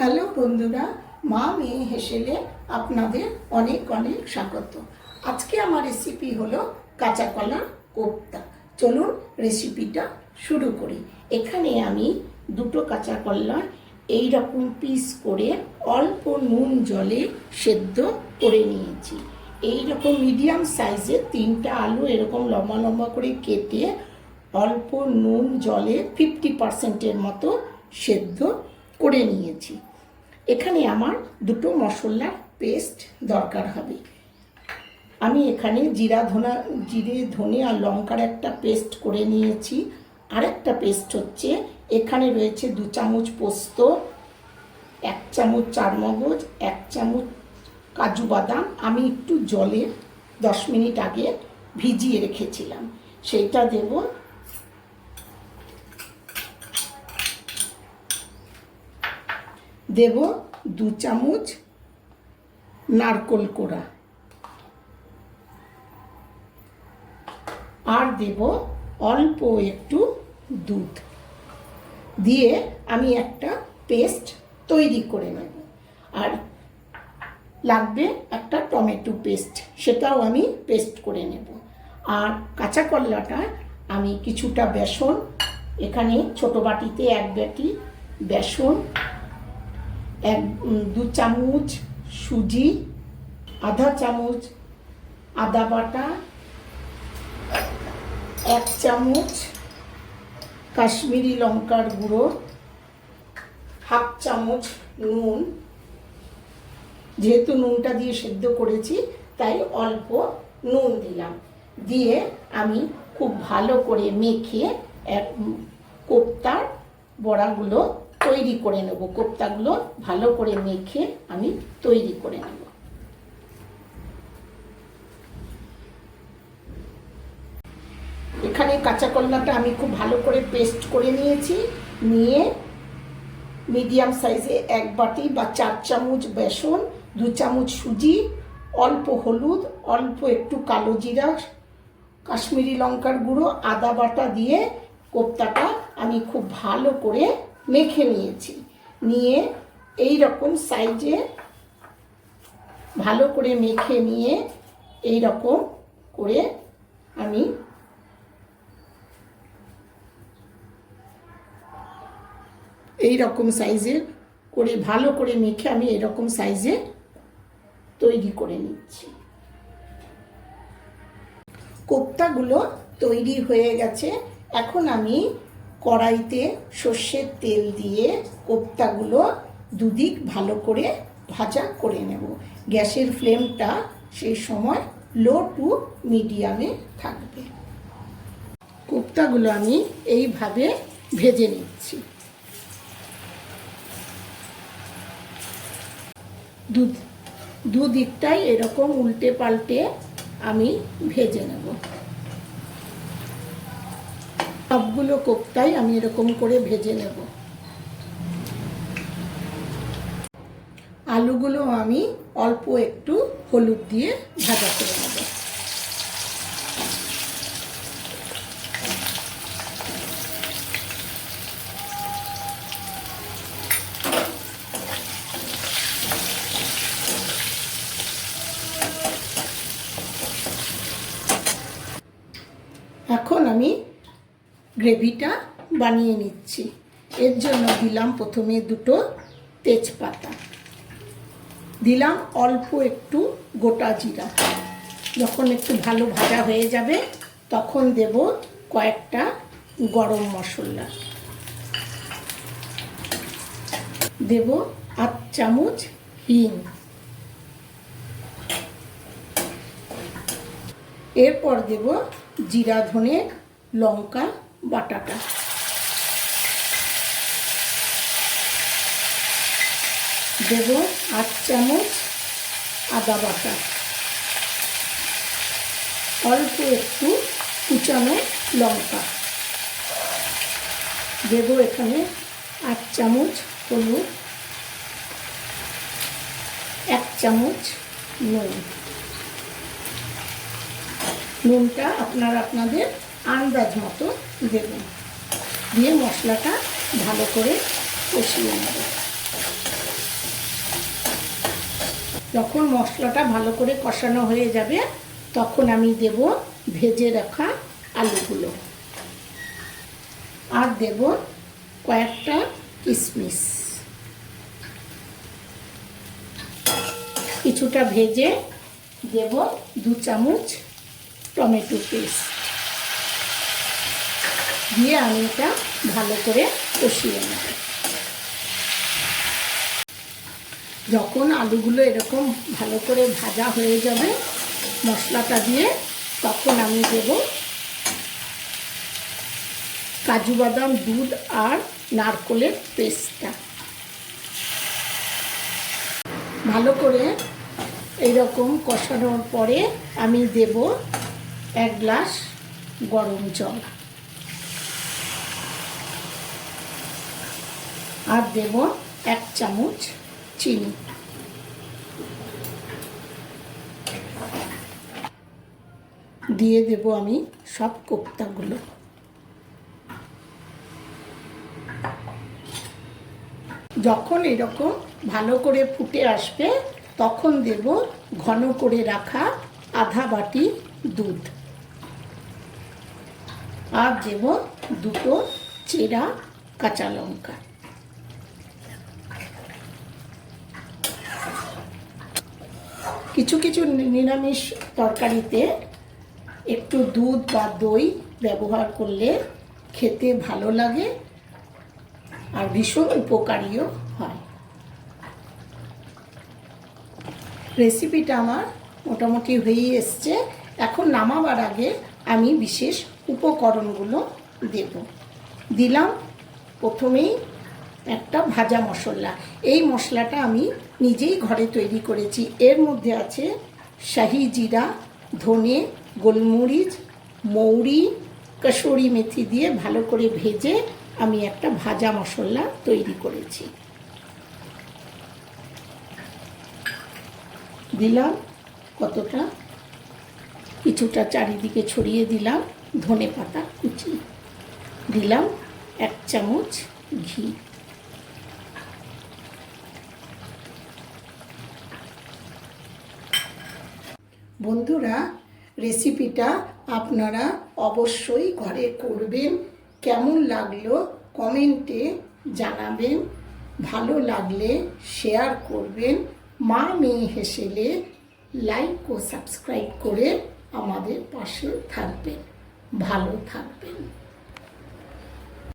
Hello বন্ধুরা, মা মেয়ে হেসেলে আপনাদের অনেক অনেক স্বাগত। আজকে আমার রেসিপি হলো কাঁচা কলার কোপ্তা। চলুন রেসিপিটা শুরু করি। এখানে আমি দুটো কাঁচা কলা এইরকম পিস করে অল্প নুন জলে সেদ্ধ করে নিয়েছি। এইরকম মিডিয়াম সাইজের 3টা আলু এরকম লম্বা লম্বা করে কেটে অল্প নুন জলে 50%-এর মতো সেদ্ধ করে নিয়েছি। এখানে আমার দুটো মশলার পেস্ট দরকার হবে। আমি এখানে জিরে ধনে আর লঙ্কার একটা পেস্ট করে নিয়েছি। আরেকটা পেস্ট হচ্ছে, এখানে রয়েছে 2 চামচ পোস্ত, 1 চামচ চারমগজ, 1 চামচ কাজু বাদাম। আমি একটু জলে 10 মিনিট আগে ভিজিয়ে রেখেছিলাম, সেইটা দেব। দেব 2 চামচ নারকোল কোড়া, আর দেব অল্প একটু দুধ দিয়ে আমি একটা পেস্ট তৈরি করে নেব। আর লাগবে একটা টমেটো পেস্ট, সেটাও আমি পেস্ট করে নেব। আর কাঁচা কলাটা আমি কিছুটা বেসন, এখানে ছোট বাটিতে 1 বাটি বেসন, 2 চামচ সুজি, আধা চামচ আদা বাটা, 1 চামচ কাশ্মীরি লঙ্কার গুঁড়ো, হাফ চামচ নুন। যেহেতু নুনটা দিয়ে সেদ্ধ করেছি তাই অল্প নুন দিলাম। দিয়ে আমি খুব ভালো করে মেখে কোপ্তার বড়াগুলো তৈরি করে নেব। কোপ্তাগুলো ভালো করে মেখে আমি তৈরি করে নেব। এখানে কাঁচা কলাটা আমি খুব ভালো করে পেস্ট করে নিয়েছি। নিয়ে মিডিয়াম সাইজে 1 বাটি বা 4 চামচ বেসন, 2 চামচ সুজি, অল্প হলুদ, অল্প একটু কালো জিরা, কাশ্মীরি লঙ্কার গুঁড়ো, আদা বাটা দিয়ে কোপ্তাটা আমি খুব ভালো করে মেখে নিয়েছি। নিয়ে এই রকম সাইজে ভালো করে মেখে নিয়ে এই রকম করে আমি এই রকম সাইজে করে ভালো করে মেখে আমি এরকম সাইজে তৈরি করে নিচ্ছি। কোপ্তাগুলো তৈরি হয়ে গেছে। এখন আমি কড়াইতে সর্ষের তেল দিয়ে কোপ্তাগুলো দুদিক ভালো করে ভাজা করে নেব। গ্যাসের ফ্লেমটা সেই সময় লো টু মিডিয়ামে থাকবে। কোপ্তাগুলো আমি এইভাবে ভেজে নিচ্ছি। দুদিকটাই এরকম উল্টে পাল্টে আমি ভেজে নেব। সবগুলো কোপ্তাই আমি এরকম করে ভেজে নেব। আলুগুলো আমি অল্প একটু হলুদ দিয়ে ভাজা করে নেব। এখন আমি গ্রেভিটা বানিয়ে নিচ্ছি। এর জন্য দিলাম প্রথমে 2টো তেজপাতা, দিলাম অল্প একটু গোটা জিরা। যখন একটু ভালো ভাজা হয়ে যাবে তখন দেব কয়েকটা গরম মশলা, দেব 8 চামচ হিং। এরপর দেব জিরা ধনে লঙ্কা বাটাটা, দেব 8 চামচ আদা বাটা, অল্প একটু কুচানো লঙ্কা, দেব এখানে 8 চামচ হলুদ, 1 চামচ নুন। নুনটা আপনারা আপনাদের আন্দাজ মতো দেবেন। দিয়ে মশলাটা ভালো করে কষিয়ে নেব। যখন মশলাটা ভালো করে কষানো হয়ে যাবে তখন আমি দেব ভেজে রাখা আলুগুলো, আর দেব কয়েকটা কিশমিশ। কিছুটা ভেজে দেব 2 চামচ টমেটো পেস্ট দিয়ে আমি এটা ভালো করে কষিয়ে নেব। যখন আলুগুলো এরকম ভালো করে ভাজা হয়ে যাবে মশলাটা দিয়ে, তখন আমি দেব কাজু বাদাম, দুধ আর নারকেলের পেস্টটা। ভালো করে এইরকম কষানোর পরে আমি দেব 1 গ্লাস গরম জল, আর দেব 1 চামচ চিনি। দিয়ে দেব আমি সব কোপ্তাগুলো। যখন এরকম ভালো করে ফুটে আসবে তখন দেব ঘন করে রাখা আধা বাটি দুধ, আর দেব 2টো চেরা কাঁচা লঙ্কা। কিছু কিছু নিরামিষ তরকারিতে একটু দুধ বা দই ব্যবহার করলে খেতে ভালো লাগে আর ভীষণ উপকারীও হয়। রেসিপিটা আমার মোটামুটি হয়ে এসছে। এখন নামাবার আগে আমি বিশেষ উপকরণগুলো দিলাম। প্রথমেই একটা ভাজা মশলা। এই মশলাটা আমি নিজেই ঘরে তৈরি করেছি। এর মধ্যে আছে শাহি জিরা, ধনে, গোলমরিচ, মৌরি, কসুরি মেথি দিয়ে ভালো করে ভেজে আমি একটা ভাজা মশলা তৈরি করেছি। দিলাম কতটা, কিছুটা চারিদিকে ছড়িয়ে দিলাম ধনে পাতা কুচি। দিলাম 1 চামচ ঘি। বন্ধুরা, রেসিপিটা আপনারা অবশ্যই ঘরে করবেন। কেমন লাগলো কমেন্টে জানাবেন। ভালো লাগলে শেয়ার করবেন। মা মেয়ে হেসেলে লাইক ও সাবস্ক্রাইব করে আমাদের পাশে থাকবেন। ভালো থাকবেন।